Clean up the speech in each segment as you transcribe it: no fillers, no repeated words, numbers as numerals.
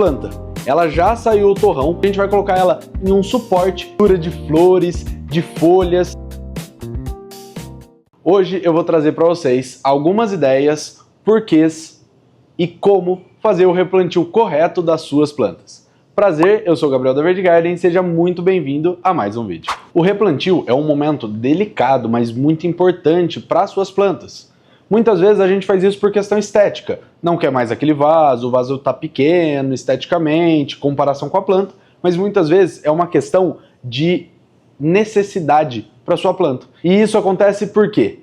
planta. Ela já saiu o torrão, a gente vai colocar ela em um suporte de flores, de folhas. Hoje eu vou trazer para vocês algumas ideias, porquês e como fazer o replantio correto das suas plantas. Prazer, eu sou o Gabriel da Verde Garden, seja muito bem-vindo a mais um vídeo. O replantio é um momento delicado, mas muito importante para as suas plantas. Muitas vezes a gente faz isso por questão estética. Não quer mais aquele vaso, o vaso está pequeno esteticamente, comparação com a planta, mas muitas vezes é uma questão de necessidade para sua planta. E isso acontece por quê?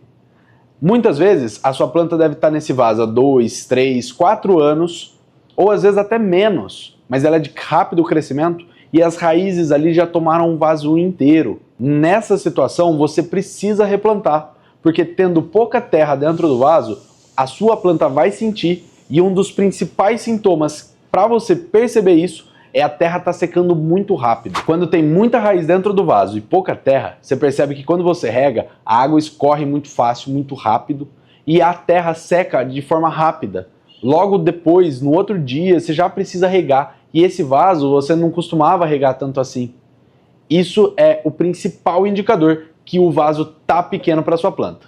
Muitas vezes a sua planta deve estar nesse vaso há 2, 3, 4 anos, ou às vezes até menos, mas ela é de rápido crescimento e as raízes ali já tomaram um vaso inteiro. Nessa situação você precisa replantar, porque tendo pouca terra dentro do vaso, a sua planta vai sentir, e um dos principais sintomas para você perceber isso é a terra estar secando muito rápido. Quando tem muita raiz dentro do vaso e pouca terra, você percebe que quando você rega, a água escorre muito fácil, muito rápido, e a terra seca de forma rápida. Logo depois, no outro dia, você já precisa regar, e esse vaso você não costumava regar tanto assim. Isso é o principal indicador que o vaso está pequeno para sua planta.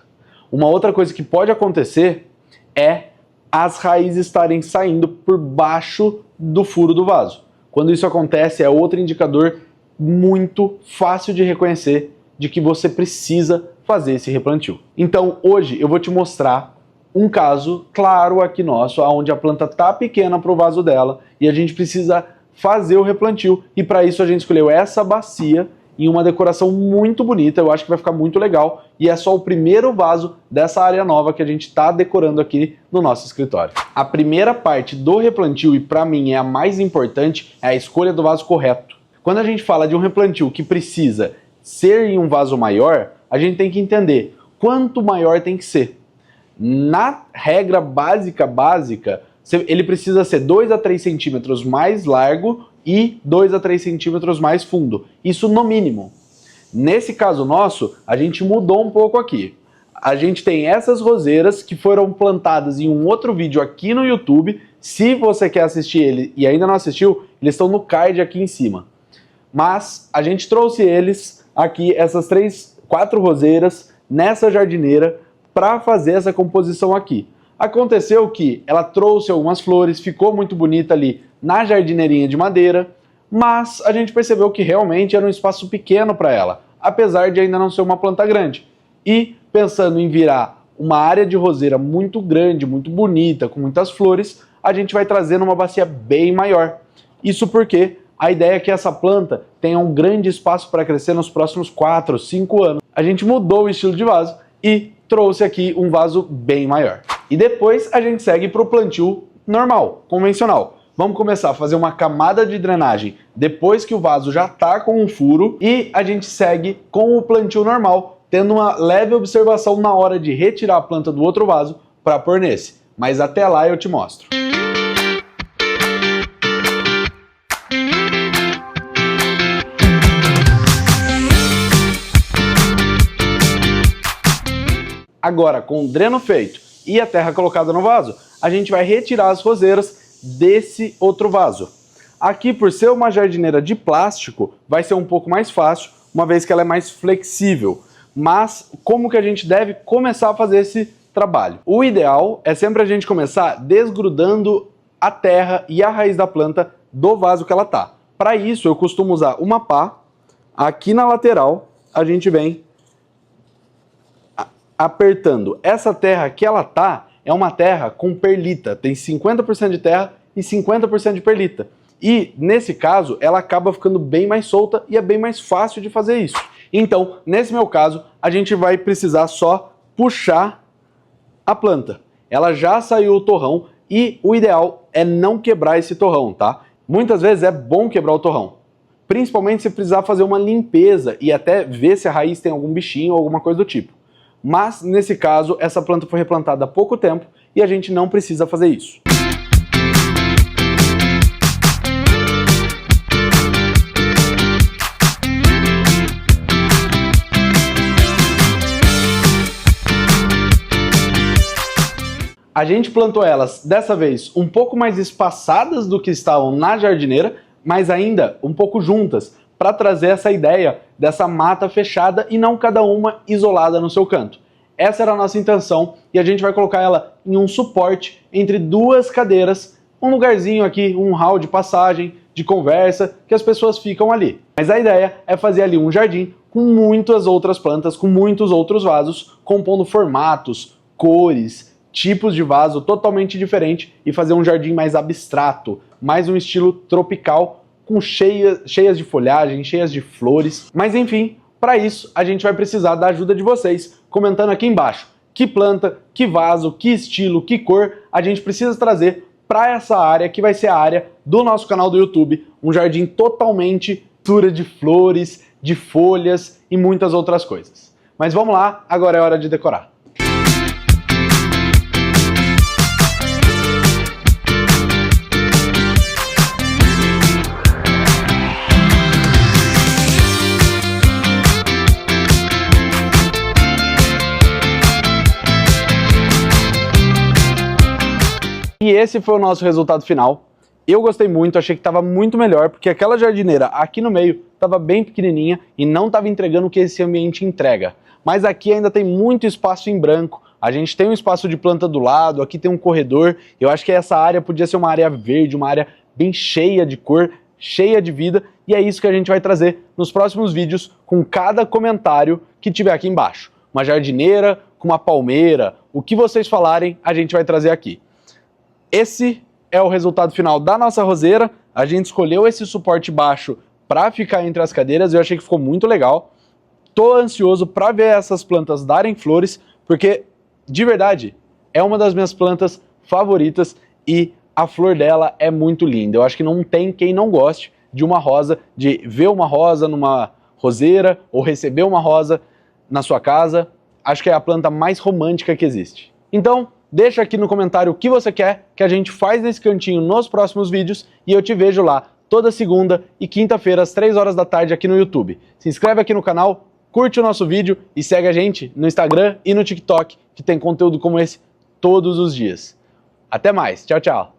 Uma outra coisa que pode acontecer é as raízes estarem saindo por baixo do furo do vaso. Quando isso acontece, é outro indicador muito fácil de reconhecer de que você precisa fazer esse replantio. Então, hoje eu vou te mostrar um caso claro aqui nosso, onde a planta está pequena para o vaso dela e a gente precisa fazer o replantio. E para isso a gente escolheu essa bacia em uma decoração muito bonita, eu acho que vai ficar muito legal, e é só o primeiro vaso dessa área nova que a gente está decorando aqui no nosso escritório. A primeira parte do replantio, e para mim é a mais importante, é a escolha do vaso correto. Quando a gente fala de um replantio que precisa ser em um vaso maior, a gente tem que entender quanto maior tem que ser. Na regra básica, ele precisa ser 2 a 3 centímetros mais largo e 2 a 3 centímetros mais fundo. Isso no mínimo. Nesse caso nosso, a gente mudou um pouco aqui. A gente tem essas roseiras que foram plantadas em um outro vídeo aqui no YouTube. Se você quer assistir ele e ainda não assistiu, eles estão no card aqui em cima. Mas a gente trouxe eles aqui, essas 4 roseiras, nessa jardineira, para fazer essa composição aqui. Aconteceu que ela trouxe algumas flores, ficou muito bonita ali na jardineirinha de madeira, mas a gente percebeu que realmente era um espaço pequeno para ela, apesar de ainda não ser uma planta grande. E pensando em virar uma área de roseira muito grande, muito bonita, com muitas flores, a gente vai trazer numa bacia bem maior. Isso porque a ideia é que essa planta tenha um grande espaço para crescer nos próximos 4, 5 anos. A gente mudou o estilo de vaso e trouxe aqui um vaso bem maior. E depois a gente segue para o plantio normal, convencional. Vamos começar a fazer uma camada de drenagem depois que o vaso já está com um furo, e a gente segue com o plantio normal, tendo uma leve observação na hora de retirar a planta do outro vaso para pôr nesse. Mas até lá eu te mostro. Agora, com o dreno feito e a terra colocada no vaso, a gente vai retirar as roseiras desse outro vaso. Aqui, por ser uma jardineira de plástico, vai ser um pouco mais fácil, uma vez que ela é mais flexível. Mas como que a gente deve começar a fazer esse trabalho? O ideal é sempre a gente começar desgrudando a terra e a raiz da planta do vaso que ela tá. Para isso, eu costumo usar uma pá. Aqui na lateral, a gente vem apertando. Essa terra que ela tá é uma terra com perlita, tem 50% de terra e 50% de perlita. E nesse caso, ela acaba ficando bem mais solta e é bem mais fácil de fazer isso. Então, nesse meu caso, a gente vai precisar só puxar a planta. Ela já saiu o torrão e o ideal é não quebrar esse torrão, tá? Muitas vezes é bom quebrar o torrão, principalmente se precisar fazer uma limpeza e até ver se a raiz tem algum bichinho ou alguma coisa do tipo. Mas, nesse caso, essa planta foi replantada há pouco tempo e a gente não precisa fazer isso. A gente plantou elas, dessa vez, um pouco mais espaçadas do que estavam na jardineira, mas ainda um pouco juntas, para trazer essa ideia dessa mata fechada e não cada uma isolada no seu canto. Essa era a nossa intenção e a gente vai colocar ela em um suporte entre duas cadeiras, um lugarzinho aqui, um hall de passagem, de conversa, que as pessoas ficam ali. Mas a ideia é fazer ali um jardim com muitas outras plantas, com muitos outros vasos, compondo formatos, cores, tipos de vaso totalmente diferente e fazer um jardim mais abstrato, mais um estilo tropical, com cheias de folhagem, cheias de flores. Mas enfim, para isso a gente vai precisar da ajuda de vocês, comentando aqui embaixo que planta, que vaso, que estilo, que cor a gente precisa trazer para essa área que vai ser a área do nosso canal do YouTube, um jardim totalmente mistura de flores, de folhas e muitas outras coisas. Mas vamos lá, agora é hora de decorar. E esse foi o nosso resultado final. Eu gostei muito, achei que estava muito melhor, porque aquela jardineira aqui no meio estava bem pequenininha e não estava entregando o que esse ambiente entrega. Mas aqui ainda tem muito espaço em branco, a gente tem um espaço de planta do lado, aqui tem um corredor, eu acho que essa área podia ser uma área verde, uma área bem cheia de cor, cheia de vida, e é isso que a gente vai trazer nos próximos vídeos com cada comentário que tiver aqui embaixo. Uma jardineira com uma palmeira, o que vocês falarem a gente vai trazer aqui. Esse é o resultado final da nossa roseira. A gente escolheu esse suporte baixo para ficar entre as cadeiras. Eu achei que ficou muito legal. Tô ansioso para ver essas plantas darem flores, porque, de verdade, é uma das minhas plantas favoritas e a flor dela é muito linda. Eu acho que não tem quem não goste de uma rosa, de ver uma rosa numa roseira ou receber uma rosa na sua casa. Acho que é a planta mais romântica que existe. Então, deixa aqui no comentário o que você quer que a gente faz nesse cantinho nos próximos vídeos e eu te vejo lá toda segunda e quinta-feira às 3 horas da tarde aqui no YouTube. Se inscreve aqui no canal, curte o nosso vídeo e segue a gente no Instagram e no TikTok, que tem conteúdo como esse todos os dias. Até mais, tchau, tchau!